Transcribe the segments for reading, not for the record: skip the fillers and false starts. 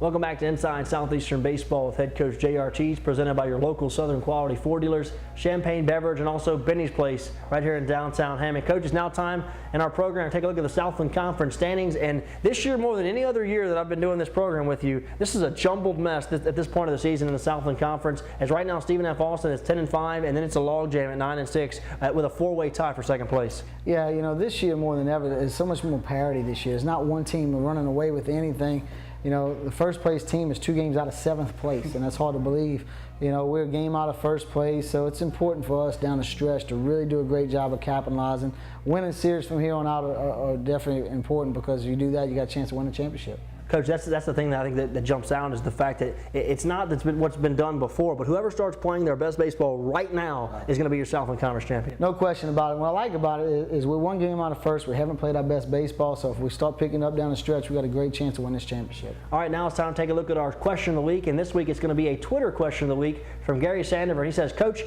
Welcome back to Inside Southeastern Baseball with head coach Jay Artigues, presented by your local Southern Quality Ford dealers, Champagne Beverage, and also Benny's Place right here in downtown Hammond. Coach, it's now time in our program to take a look at the Southland Conference standings. And this year, more than any other year that I've been doing this program with you, this is a jumbled mess at this point of the season in the Southland Conference. As right now, Stephen F. Austin is 10-5, and then it's a logjam at 9-6 with a four-way tie for second place. Yeah, you know, this year more than ever, there's so much more parity this year. It's not one team running away with anything. You know, the first place team is 2 games out of 7th place, and that's hard to believe. You know, we're a game out of first place, so it's important for us down the stretch to really do a great job of capitalizing. Winning series from here on out are definitely important, because if you do that, you got a chance to win the championship. Coach, that's the thing that I think that jumps out is the fact that it's not what's been done before, but whoever starts playing their best baseball right now is going to be your Southland Conference champion. No question about it. What I like about it is we're 1 game out of first. We haven't played our best baseball, so if we start picking up down the stretch, we got a great chance to win this championship. All right, now it's time to take a look at our question of the week, and this week it's going to be a Twitter question of the week from Gary Sandover. He says, Coach,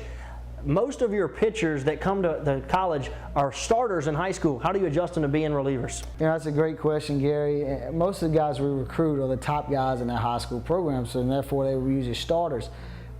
most of your pitchers that come to college are starters in high school. How do you adjust them to being relievers? You know, that's a great question, Gary. Most of the guys we recruit are the top guys in their high school programs, and therefore they were usually starters.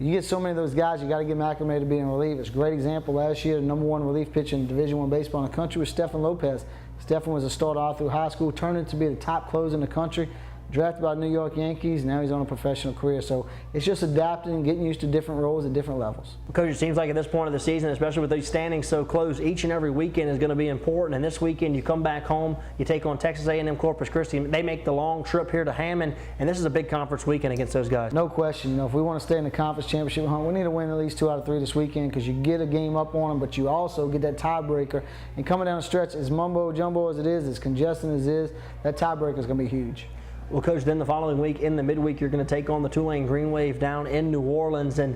You get so many of those guys, you got to get them acclimated to being relievers. Great example last year, the #1 relief pitcher in Division I baseball in the country was Stephen Lopez. Stephen was a starter all through high school, turned into be the top closer in the country. Drafted by the New York Yankees, now he's on a professional career. So it's just adapting and getting used to different roles at different levels. Coach, it seems like at this point of the season, especially with these standings so close, each and every weekend is going to be important. And this weekend, you come back home, you take on Texas A&M Corpus Christi. They make the long trip here to Hammond, and this is a big conference weekend against those guys. No question. You know, if we want to stay in the conference championship hunt, we need to win at least 2 out of 3 this weekend, because you get a game up on them, but you also get that tiebreaker. And coming down the stretch, as mumbo jumbo as it is, as congested as it is, that tiebreaker is going to be huge. Well, Coach, then the following week, in the midweek, you're going to take on the Tulane Green Wave down in New Orleans, and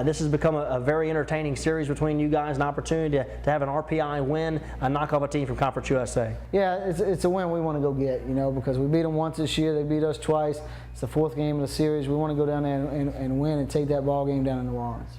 this has become a very entertaining series between you guys, an opportunity to have an RPI win, knock off a team from Conference USA. Yeah, it's a win we want to go get, you know, because we beat them once this year, they beat us twice. It's the 4th game of the series. We want to go down there and win and take that ball game down in New Orleans.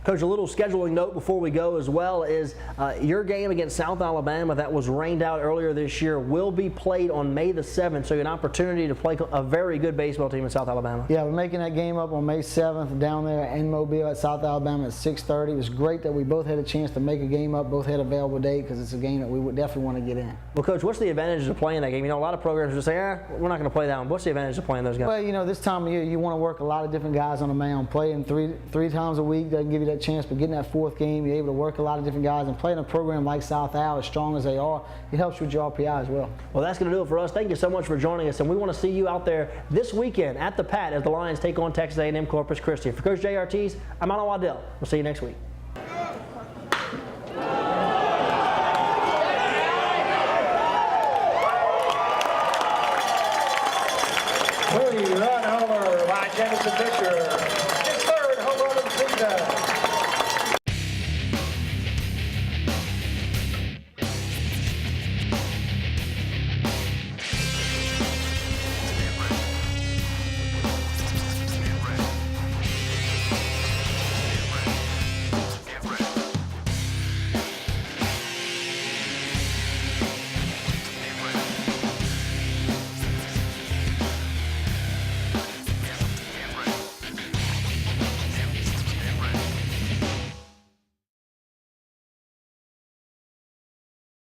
Coach, a little scheduling note before we go as well is your game against South Alabama that was rained out earlier this year will be played on May the 7th, so you have an opportunity to play a very good baseball team in South Alabama. Yeah, we're making that game up on May 7th down there in Mobile at South Alabama at 6:30. It was great that we both had a chance to make a game up, both had available date, because it's a game that we would definitely want to get in. Well, Coach, what's the advantage of playing that game? You know, a lot of programs just say, we're not going to play that one. What's the advantage of playing those guys? Well, you know, this time of year, you want to work a lot of different guys on the mound. Playing three times a week doesn't give you that chance, but getting that 4th game, you're able to work a lot of different guys, and playing a program like South Al, as strong as they are, it helps with your RPI as well. Well, that's going to do it for us. Thank you so much for joining us, and we want to see you out there this weekend at the Pat as the Lions take on Texas A&M Corpus Christi. For Coach Jay Artigues, I'm Alan Waddell. We'll see you next week.